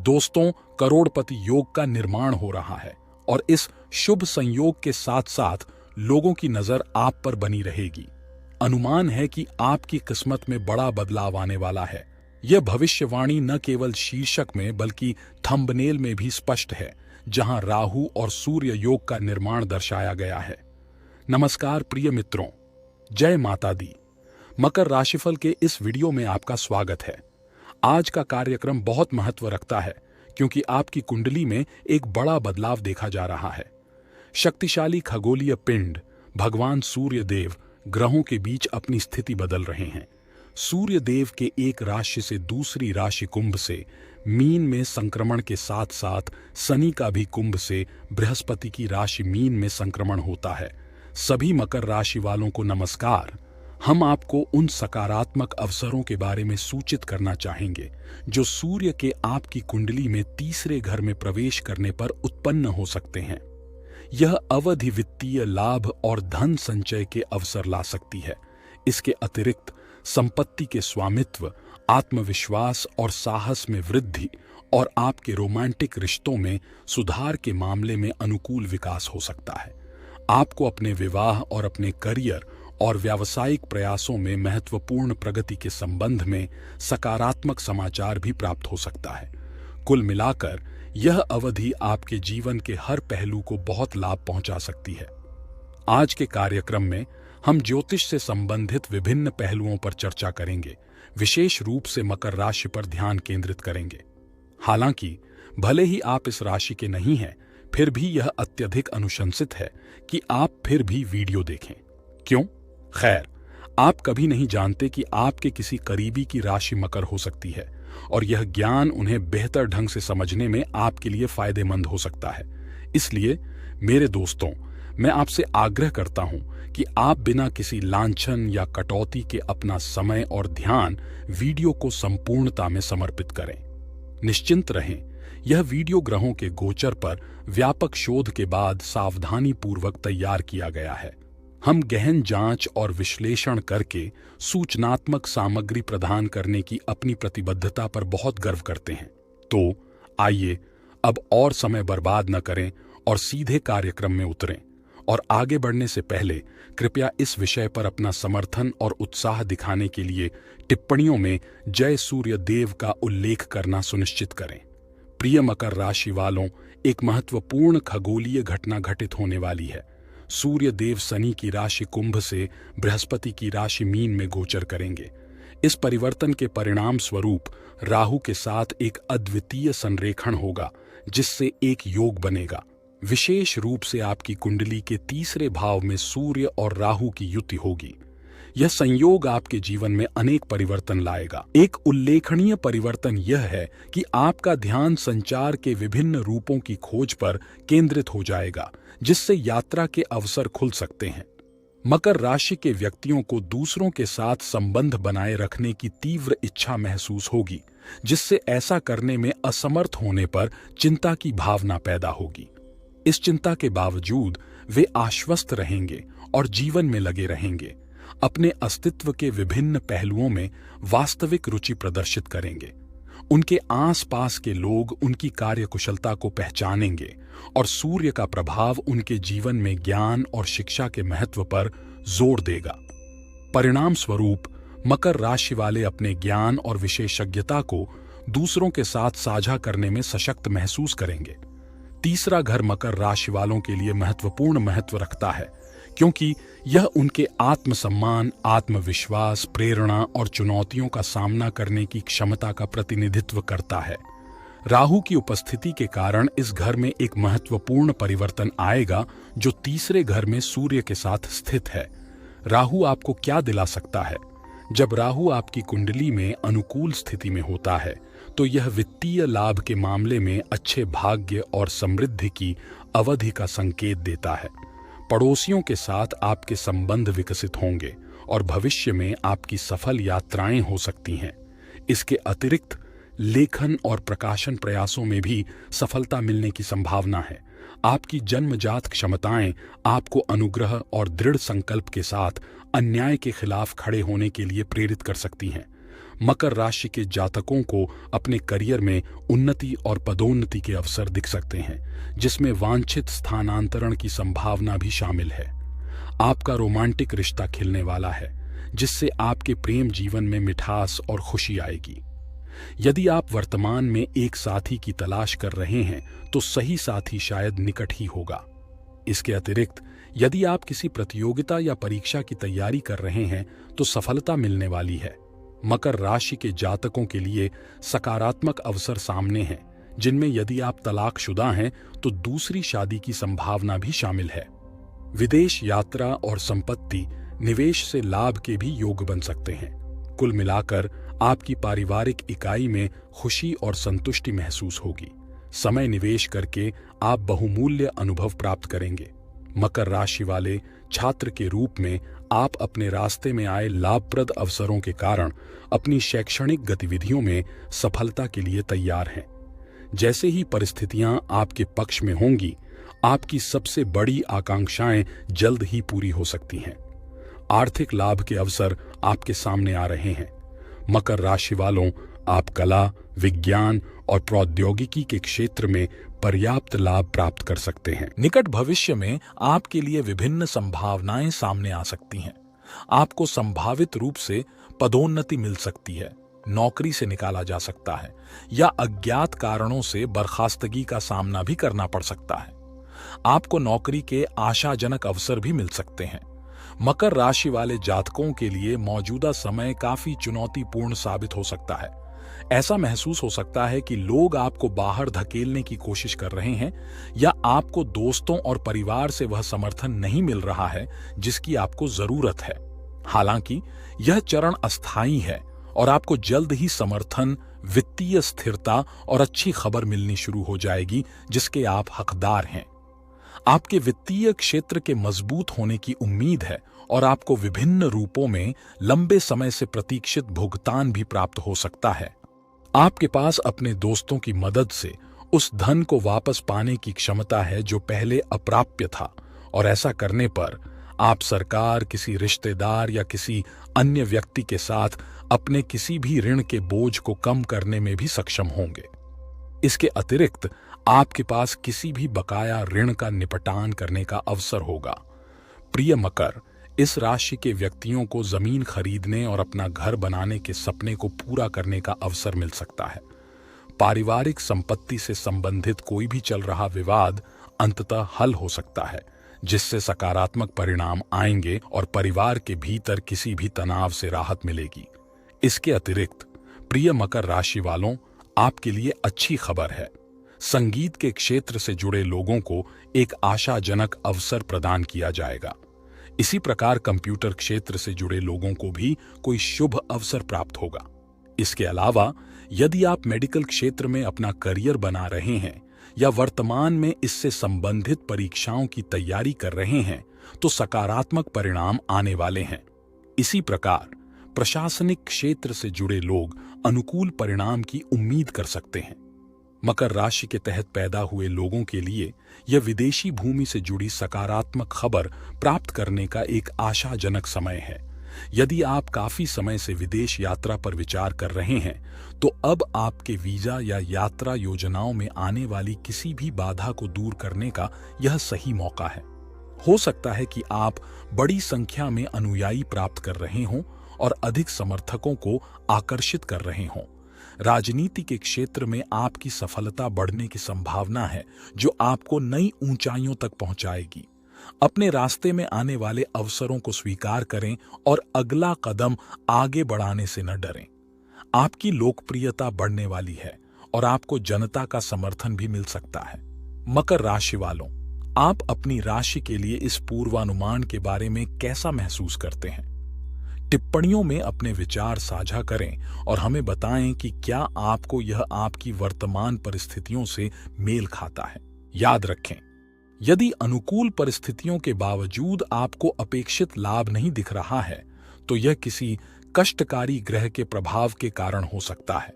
दोस्तों, करोड़पति योग का निर्माण हो रहा है और इस शुभ संयोग के साथ साथ लोगों की नजर आप पर बनी रहेगी। अनुमान है कि आपकी किस्मत में बड़ा बदलाव आने वाला है। यह भविष्यवाणी न केवल शीर्षक में बल्कि थंबनेल में भी स्पष्ट है, जहां राहु और सूर्य योग का निर्माण दर्शाया गया है। नमस्कार प्रिय मित्रों, जय माता दी। मकर राशिफल के इस वीडियो में आपका स्वागत है। आज का कार्यक्रम बहुत महत्व रखता है क्योंकि आपकी कुंडली में एक बड़ा बदलाव देखा जा रहा है। शक्तिशाली खगोलीय पिंड भगवान सूर्य देव ग्रहों के बीच अपनी स्थिति बदल रहे हैं। सूर्य देव के एक राशि से दूसरी राशि कुंभ से मीन में संक्रमण के साथ साथ शनि का भी कुंभ से बृहस्पति की राशि मीन में संक्रमण होता है। सभी मकर राशि वालों को नमस्कार। हम आपको उन सकारात्मक अवसरों के बारे में सूचित करना चाहेंगे जो सूर्य के आपकी कुंडली में तीसरे घर में प्रवेश करने पर उत्पन्न हो सकते हैं। यह अवधि वित्तीय लाभ और धन संचय के अवसर ला सकती है। इसके अतिरिक्त संपत्ति के स्वामित्व, आत्मविश्वास और साहस में वृद्धि और आपके रोमांटिक रिश्तों में सुधार के मामले में अनुकूल विकास हो सकता है। आपको अपने विवाह और अपने करियर और व्यावसायिक प्रयासों में महत्वपूर्ण प्रगति के संबंध में सकारात्मक समाचार भी प्राप्त हो सकता है। कुल मिलाकर यह अवधि आपके जीवन के हर पहलू को बहुत लाभ पहुंचा सकती है। आज के कार्यक्रम में हम ज्योतिष से संबंधित विभिन्न पहलुओं पर चर्चा करेंगे, विशेष रूप से मकर राशि पर ध्यान केंद्रित करेंगे। हालांकि भले ही आप इस राशि के नहीं हैं, फिर भी यह अत्यधिक अनुशंसित है कि आप फिर भी वीडियो देखें। क्यों? खैर, आप कभी नहीं जानते कि आपके किसी करीबी की राशि मकर हो सकती है और यह ज्ञान उन्हें बेहतर ढंग से समझने में आपके लिए फायदेमंद हो सकता है। इसलिए मेरे दोस्तों, मैं आपसे आग्रह करता हूं कि आप बिना किसी लांछन या कटौती के अपना समय और ध्यान वीडियो को संपूर्णता में समर्पित करें। निश्चिंत रहें, यह वीडियो ग्रहों के गोचर पर व्यापक शोध के बाद सावधानी पूर्वक तैयार किया गया है। हम गहन जांच और विश्लेषण करके सूचनात्मक सामग्री प्रदान करने की अपनी प्रतिबद्धता पर बहुत गर्व करते हैं। तो आइए अब और समय बर्बाद न करें और सीधे कार्यक्रम में उतरें। और आगे बढ़ने से पहले कृपया इस विषय पर अपना समर्थन और उत्साह दिखाने के लिए टिप्पणियों में जय सूर्य देव का उल्लेख करना सुनिश्चित करें। प्रिय मकर राशि वालों, एक महत्वपूर्ण खगोलीय घटना घटित होने वाली है। सूर्य देव शनि की राशि कुंभ से बृहस्पति की राशि मीन में गोचर करेंगे। इस परिवर्तन के परिणाम स्वरूप राहु के साथ एक अद्वितीय संरेखण होगा, जिससे एक योग बनेगा। विशेष रूप से आपकी कुंडली के तीसरे भाव में सूर्य और राहु की युति होगी। यह संयोग आपके जीवन में अनेक परिवर्तन लाएगा। एक उल्लेखनीय परिवर्तन यह है कि आपका ध्यान संचार के विभिन्न रूपों की खोज पर केंद्रित हो जाएगा, जिससे यात्रा के अवसर खुल सकते हैं। मकर राशि के व्यक्तियों को दूसरों के साथ संबंध बनाए रखने की तीव्र इच्छा महसूस होगी, जिससे ऐसा करने में असमर्थ होने पर चिंता की भावना पैदा होगी। इस चिंता के बावजूद वे आश्वस्त रहेंगे और जीवन में लगे रहेंगे। अपने अस्तित्व के विभिन्न पहलुओं में वास्तविक रुचि प्रदर्शित करेंगे। उनके आसपास के लोग उनकी कार्यकुशलता को पहचानेंगे और सूर्य का प्रभाव उनके जीवन में ज्ञान और शिक्षा के महत्व पर जोर देगा। परिणाम स्वरूप मकर राशि वाले अपने ज्ञान और विशेषज्ञता को दूसरों के साथ साझा करने में सशक्त महसूस करेंगे। तीसरा घर मकर राशि वालों के लिए महत्वपूर्ण महत्व रखता है, क्योंकि यह उनके आत्मसम्मान, आत्मविश्वास, प्रेरणा और चुनौतियों का सामना करने की क्षमता का प्रतिनिधित्व करता है। राहु की उपस्थिति के कारण इस घर में एक महत्वपूर्ण परिवर्तन आएगा, जो तीसरे घर में सूर्य के साथ स्थित है। राहु आपको क्या दिला सकता है? जब राहु आपकी कुंडली में अनुकूल स्थिति में होता है, तो यह वित्तीय लाभ के मामले में अच्छे भाग्य और समृद्धि की अवधि का संकेत देता है। पड़ोसियों के साथ आपके संबंध विकसित होंगे और भविष्य में आपकी सफल यात्राएं हो सकती हैं। इसके अतिरिक्त लेखन और प्रकाशन प्रयासों में भी सफलता मिलने की संभावना है। आपकी जन्मजात क्षमताएं आपको अनुग्रह और दृढ़ संकल्प के साथ अन्याय के खिलाफ खड़े होने के लिए प्रेरित कर सकती हैं। मकर राशि के जातकों को अपने करियर में उन्नति और पदोन्नति के अवसर दिख सकते हैं, जिसमें वांछित स्थानांतरण की संभावना भी शामिल है। आपका रोमांटिक रिश्ता खिलने वाला है, जिससे आपके प्रेम जीवन में मिठास और खुशी आएगी। यदि आप वर्तमान में एक साथी की तलाश कर रहे हैं तो सही साथी शायद निकट ही होगा। इसके अतिरिक्त यदि आप किसी प्रतियोगिता या परीक्षा की तैयारी कर रहे हैं तो सफलता मिलने वाली है। मकर राशि के जातकों के लिए सकारात्मक अवसर सामने हैं, जिनमें यदि आप तलाकशुदा हैं तो दूसरी शादी की संभावना भी शामिल है। विदेश यात्रा और संपत्ति निवेश से लाभ के भी योग बन सकते हैं। कुल मिलाकर आपकी पारिवारिक इकाई में खुशी और संतुष्टि महसूस होगी। समय निवेश करके आप बहुमूल्य अनुभव प्राप्त करेंगे। मकर राशि वाले छात्र के रूप में आप अपने रास्ते में आए लाभप्रद अवसरों के कारण अपनी शैक्षणिक गतिविधियों में सफलता के लिए तैयार हैं। जैसे ही परिस्थितियां आपके पक्ष में होंगी, आपकी सबसे बड़ी आकांक्षाएं जल्द ही पूरी हो सकती हैं। आर्थिक लाभ के अवसर आपके सामने आ रहे हैं। मकर राशि वालों, आप कला, विज्ञान और प्रौद्योगिकी के क्षेत्र में पर्याप्त लाभ प्राप्त कर सकते हैं। निकट भविष्य में आपके लिए विभिन्न संभावनाएं सामने आ सकती हैं। आपको संभावित रूप से पदोन्नति मिल सकती है, नौकरी से निकाला जा सकता है या अज्ञात कारणों से बर्खास्तगी का सामना भी करना पड़ सकता है। आपको नौकरी के आशाजनक अवसर भी मिल सकते हैं। मकर राशि वाले जातकों के लिए मौजूदा समय काफी चुनौतीपूर्ण साबित हो सकता है। ऐसा महसूस हो सकता है कि लोग आपको बाहर धकेलने की कोशिश कर रहे हैं या आपको दोस्तों और परिवार से वह समर्थन नहीं मिल रहा है जिसकी आपको जरूरत है। हालांकि यह चरण अस्थायी है और आपको जल्द ही समर्थन, वित्तीय स्थिरता और अच्छी खबर मिलनी शुरू हो जाएगी जिसके आप हकदार हैं। आपके वित्तीय क्षेत्र के मजबूत होने की उम्मीद है और आपको विभिन्न रूपों में लंबे समय से प्रतीक्षित भुगतान भी प्राप्त हो सकता है। आपके पास अपने दोस्तों की मदद से उस धन को वापस पाने की क्षमता है जो पहले अप्राप्य था, और ऐसा करने पर आप सरकार, किसी रिश्तेदार या किसी अन्य व्यक्ति के साथ अपने किसी भी ऋण के बोझ को कम करने में भी सक्षम होंगे। इसके अतिरिक्त आपके पास किसी भी बकाया ऋण का निपटान करने का अवसर होगा। प्रिय मकर, इस राशि के व्यक्तियों को जमीन खरीदने और अपना घर बनाने के सपने को पूरा करने का अवसर मिल सकता है। पारिवारिक संपत्ति से संबंधित कोई भी चल रहा विवाद अंततः हल हो सकता है, जिससे सकारात्मक परिणाम आएंगे और परिवार के भीतर किसी भी तनाव से राहत मिलेगी। इसके अतिरिक्त प्रिय मकर राशि वालों, आपके लिए अच्छी खबर है। संगीत के क्षेत्र से जुड़े लोगों को एक आशाजनक अवसर प्रदान किया जाएगा। इसी प्रकार कंप्यूटर क्षेत्र से जुड़े लोगों को भी कोई शुभ अवसर प्राप्त होगा। इसके अलावा यदि आप मेडिकल क्षेत्र में अपना करियर बना रहे हैं या वर्तमान में इससे संबंधित परीक्षाओं की तैयारी कर रहे हैं तो सकारात्मक परिणाम आने वाले हैं। इसी प्रकार प्रशासनिक क्षेत्र से जुड़े लोग अनुकूल परिणाम की उम्मीद कर सकते हैं। मकर राशि के तहत पैदा हुए लोगों के लिए यह विदेशी भूमि से जुड़ी सकारात्मक खबर प्राप्त करने का एक आशाजनक समय है। यदि आप काफी समय से विदेश यात्रा पर विचार कर रहे हैं तो अब आपके वीजा या यात्रा योजनाओं में आने वाली किसी भी बाधा को दूर करने का यह सही मौका है। हो सकता है कि आप बड़ी संख्या में अनुयायी प्राप्त कर रहे हों और अधिक समर्थकों को आकर्षित कर रहे हों। राजनीति के क्षेत्र में आपकी सफलता बढ़ने की संभावना है, जो आपको नई ऊंचाइयों तक पहुंचाएगी। अपने रास्ते में आने वाले अवसरों को स्वीकार करें और अगला कदम आगे बढ़ाने से न डरें। आपकी लोकप्रियता बढ़ने वाली है और आपको जनता का समर्थन भी मिल सकता है। मकर राशि वालों, आप अपनी राशि के लिए इस पूर्वानुमान के बारे में कैसा महसूस करते हैं? टिप्पणियों में अपने विचार साझा करें और हमें बताएं कि क्या आपको यह आपकी वर्तमान परिस्थितियों से मेल खाता है। याद रखें, यदि अनुकूल परिस्थितियों के बावजूद आपको अपेक्षित लाभ नहीं दिख रहा है तो यह किसी कष्टकारी ग्रह के प्रभाव के कारण हो सकता है।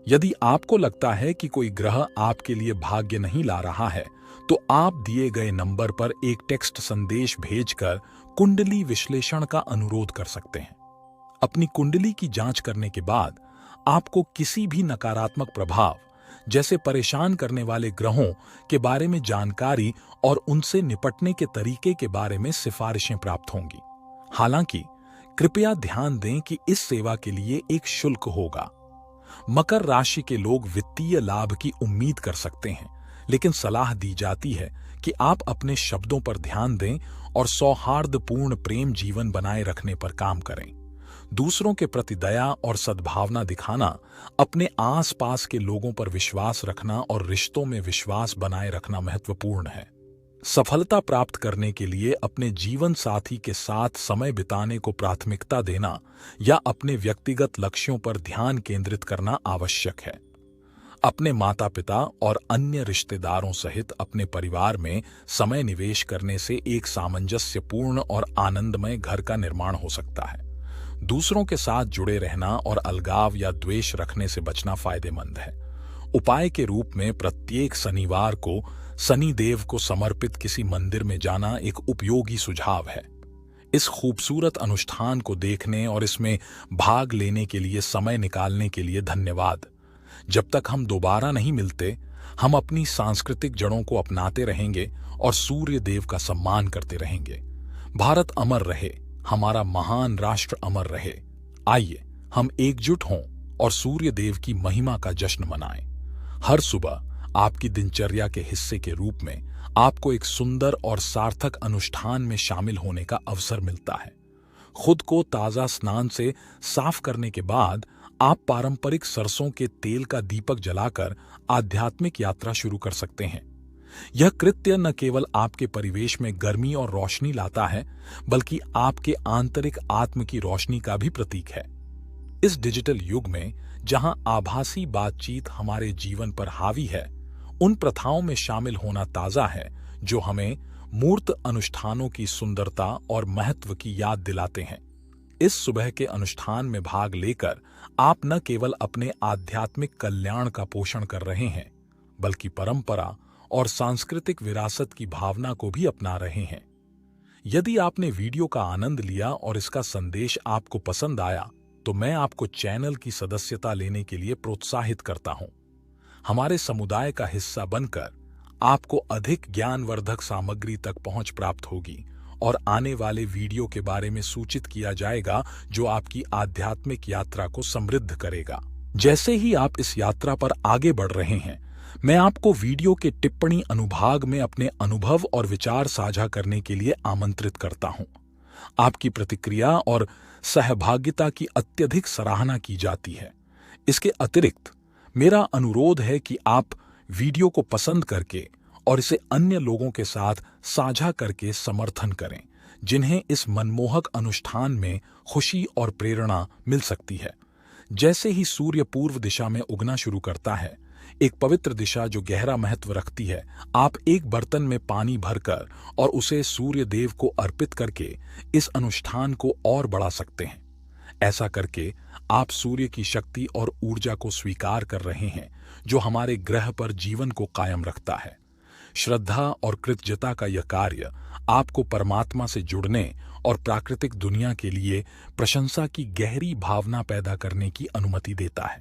यदि आपको लगता है कि कोई ग्रह आपके लिए भाग्य नहीं ला रहा है तो आप दिए गए नंबर पर एक टेक्स्ट संदेश भेजकर कुंडली विश्लेषण का अनुरोध कर सकते हैं। अपनी कुंडली की जांच करने के बाद आपको किसी भी नकारात्मक प्रभाव जैसे परेशान करने वाले ग्रहों के बारे में जानकारी और उनसे निपटने के तरीके के बारे में सिफारिशें प्राप्त होंगी। हालांकि कृपया ध्यान दें कि इस सेवा के लिए एक शुल्क होगा। मकर राशि के लोग वित्तीय लाभ की उम्मीद कर सकते हैं, लेकिन सलाह दी जाती है कि आप अपने शब्दों पर ध्यान दें और सौहार्दपूर्ण प्रेम जीवन बनाए रखने पर काम करें। दूसरों के प्रति दया और सद्भावना दिखाना, अपने आसपास के लोगों पर विश्वास रखना और रिश्तों में विश्वास बनाए रखना महत्वपूर्ण है। सफलता प्राप्त करने के लिए अपने जीवन साथी के साथ समय बिताने को प्राथमिकता देना या अपने व्यक्तिगत लक्ष्यों पर ध्यान केंद्रित करना आवश्यक है। अपने माता पिता और अन्य रिश्तेदारों सहित अपने परिवार में समय निवेश करने से एक सामंजस्यपूर्ण और आनंदमय घर का निर्माण हो सकता है। दूसरों के साथ जुड़े रहना और अलगाव या द्वेष रखने से बचना फायदेमंद है। उपाय के रूप में प्रत्येक शनिवार को शनि देव को समर्पित किसी मंदिर में जाना एक उपयोगी सुझाव है। इस खूबसूरत अनुष्ठान को देखने और इसमें भाग लेने के लिए समय निकालने के लिए धन्यवाद। जब तक हम दोबारा नहीं मिलते, हम अपनी सांस्कृतिक जड़ों को अपनाते रहेंगे और सूर्य देव का सम्मान करते रहेंगे। भारत अमर रहे, हमारा महान राष्ट्र अमर रहे। आइए हम एकजुट हों और सूर्य देव की महिमा का जश्न मनाएं। हर सुबह आपकी दिनचर्या के हिस्से के रूप में आपको एक सुंदर और सार्थक अनुष्ठान में शामिल होने का अवसर मिलता है। खुद को ताजा स्नान से साफ करने के बाद आप पारंपरिक सरसों के तेल का दीपक जलाकर आध्यात्मिक यात्रा शुरू कर सकते हैं। यह कृत्य न केवल आपके परिवेश में गर्मी और रोशनी लाता है, बल्कि आपके आंतरिक आत्म की रोशनी का भी प्रतीक है। इस डिजिटल युग में जहां आभासी बातचीत हमारे जीवन पर हावी है, उन प्रथाओं में शामिल होना ताजा है जो हमें मूर्त अनुष्ठानों की सुंदरता और महत्व की याद दिलाते हैं। इस सुबह के अनुष्ठान में भाग लेकर आप न केवल अपने आध्यात्मिक कल्याण का पोषण कर रहे हैं, बल्कि परंपरा और सांस्कृतिक विरासत की भावना को भी अपना रहे हैं। यदि आपने वीडियो का आनंद लिया और इसका संदेश आपको पसंद आया, तो मैं आपको चैनल की सदस्यता लेने के लिए प्रोत्साहित करता हूं। हमारे समुदाय का हिस्सा बनकर आपको अधिक ज्ञानवर्धक सामग्री तक पहुंच प्राप्त होगी और आने वाले वीडियो के बारे में सूचित किया जाएगा जो आपकी आध्यात्मिक यात्रा को समृद्ध करेगा। जैसे ही आप इस यात्रा पर आगे बढ़ रहे हैं, मैं आपको वीडियो के टिप्पणी अनुभाग में अपने अनुभव और विचार साझा करने के लिए आमंत्रित करता हूं। आपकी प्रतिक्रिया और सहभागिता की अत्यधिक सराहना की जाती है। इसके अतिरिक्त मेरा अनुरोध है कि आप वीडियो को पसंद करके और इसे अन्य लोगों के साथ साझा करके समर्थन करें, जिन्हें इस मनमोहक अनुष्ठान में खुशी और प्रेरणा मिल सकती है। जैसे ही सूर्य पूर्व दिशा में उगना शुरू करता है, एक पवित्र दिशा जो गहरा महत्व रखती है, आप एक बर्तन में पानी भरकर और उसे सूर्य देव को अर्पित करके इस अनुष्ठान को और बढ़ा सकते हैं। ऐसा करके आप सूर्य की शक्ति और ऊर्जा को स्वीकार कर रहे हैं, जो हमारे ग्रह पर जीवन को कायम रखता है। श्रद्धा और कृतज्ञता का यह कार्य आपको परमात्मा से जुड़ने और प्राकृतिक दुनिया के लिए प्रशंसा की गहरी भावना पैदा करने की अनुमति देता है।